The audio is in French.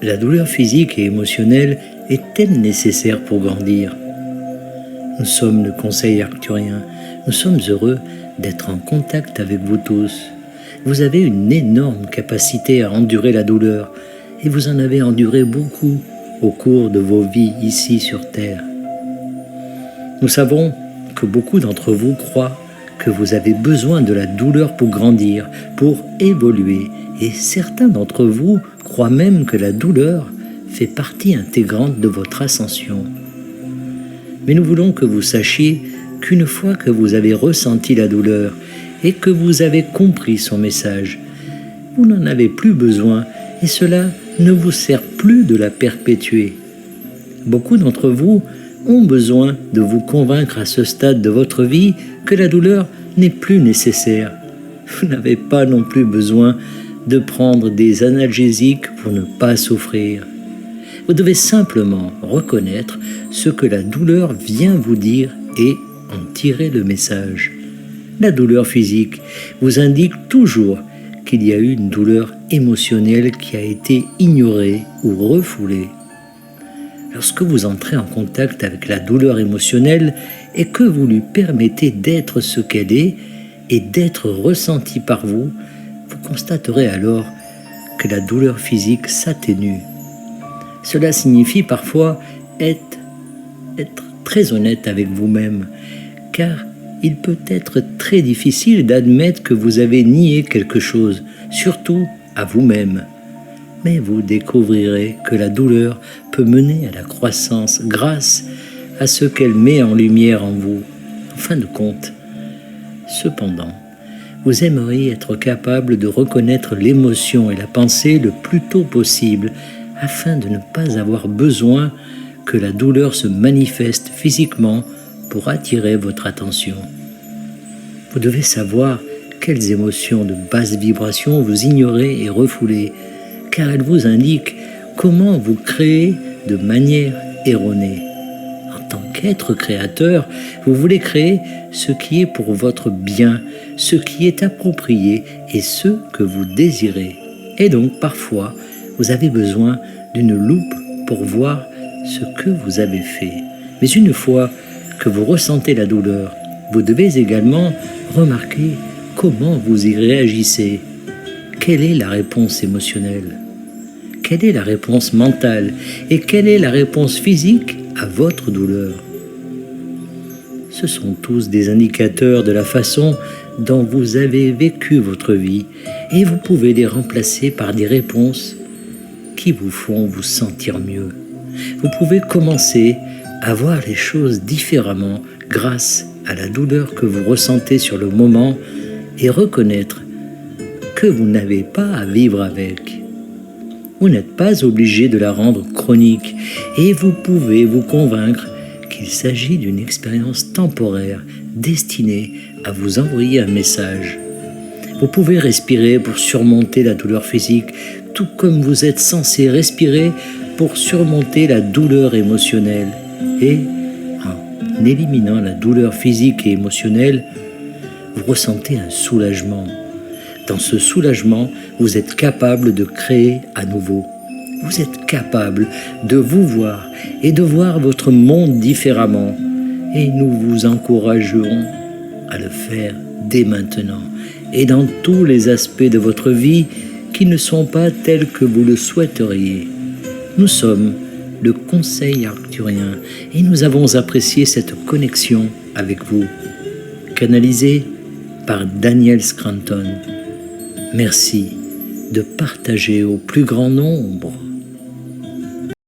La douleur physique et émotionnelle est-elle nécessaire pour grandir? Nous sommes le Conseil arcturien. Nous sommes heureux d'être en contact avec vous tous. Vous avez une énorme capacité à endurer la douleur et vous en avez enduré beaucoup au cours de vos vies ici sur Terre. Nous savons que beaucoup d'entre vous croient que vous avez besoin de la douleur pour grandir, pour évoluer, et certains d'entre vous croient même que la douleur fait partie intégrante de votre ascension. Mais nous voulons que vous sachiez qu'une fois que vous avez ressenti la douleur et que vous avez compris son message, vous n'en avez plus besoin et cela ne vous sert plus de la perpétuer. Beaucoup d'entre vous ont besoin de vous convaincre à ce stade de votre vie que la douleur n'est plus nécessaire. Vous n'avez pas non plus besoin de prendre des analgésiques pour ne pas souffrir. Vous devez simplement reconnaître ce que la douleur vient vous dire et en tirer le message. La douleur physique vous indique toujours qu'il y a eu une douleur émotionnelle qui a été ignorée ou refoulée. Lorsque vous entrez en contact avec la douleur émotionnelle et que vous lui permettez d'être ce qu'elle est et d'être ressentie par vous, vous constaterez alors que la douleur physique s'atténue. Cela signifie parfois être très honnête avec vous-même, car il peut être très difficile d'admettre que vous avez nié quelque chose, surtout à vous-même. Mais vous découvrirez que la douleur peut mener à la croissance grâce à ce qu'elle met en lumière en vous. En fin de compte, cependant, vous aimeriez être capable de reconnaître l'émotion et la pensée le plus tôt possible afin de ne pas avoir besoin que la douleur se manifeste physiquement pour attirer votre attention. Vous devez savoir quelles émotions de basse vibration vous ignorez et refoulez, car elles vous indiquent comment vous créez de manière erronée. En tant qu'être créateur, vous voulez créer ce qui est pour votre bien, ce qui est approprié et ce que vous désirez. Et donc, parfois, vous avez besoin d'une loupe pour voir ce que vous avez fait. Mais une fois que vous ressentez la douleur, vous devez également remarquer comment vous y réagissez. Quelle est la réponse émotionnelle? Quelle est la réponse mentale? Et quelle est la réponse physique à votre douleur? Ce sont tous des indicateurs de la façon dont vous avez vécu votre vie et vous pouvez les remplacer par des réponses qui vous font vous sentir mieux. Vous pouvez commencer à voir les choses différemment grâce à la douleur que vous ressentez sur le moment et reconnaître que vous n'avez pas à vivre avec. Vous n'êtes pas obligé de la rendre chronique et vous pouvez vous convaincre qu'il s'agit d'une expérience temporaire destinée à vous envoyer un message. Vous pouvez respirer pour surmonter la douleur physique, tout comme vous êtes censé respirer pour surmonter la douleur émotionnelle. Et en éliminant la douleur physique et émotionnelle, vous ressentez un soulagement. Dans ce soulagement, vous êtes capable de créer à nouveau. Vous êtes capable de vous voir et de voir votre monde différemment. Et nous vous encourageons à le faire dès maintenant et dans tous les aspects de votre vie qui ne sont pas tels que vous le souhaiteriez. Nous sommes le Conseil arcturien et nous avons apprécié cette connexion avec vous. Canalisé par Daniel Scranton. Merci de partager au plus grand nombre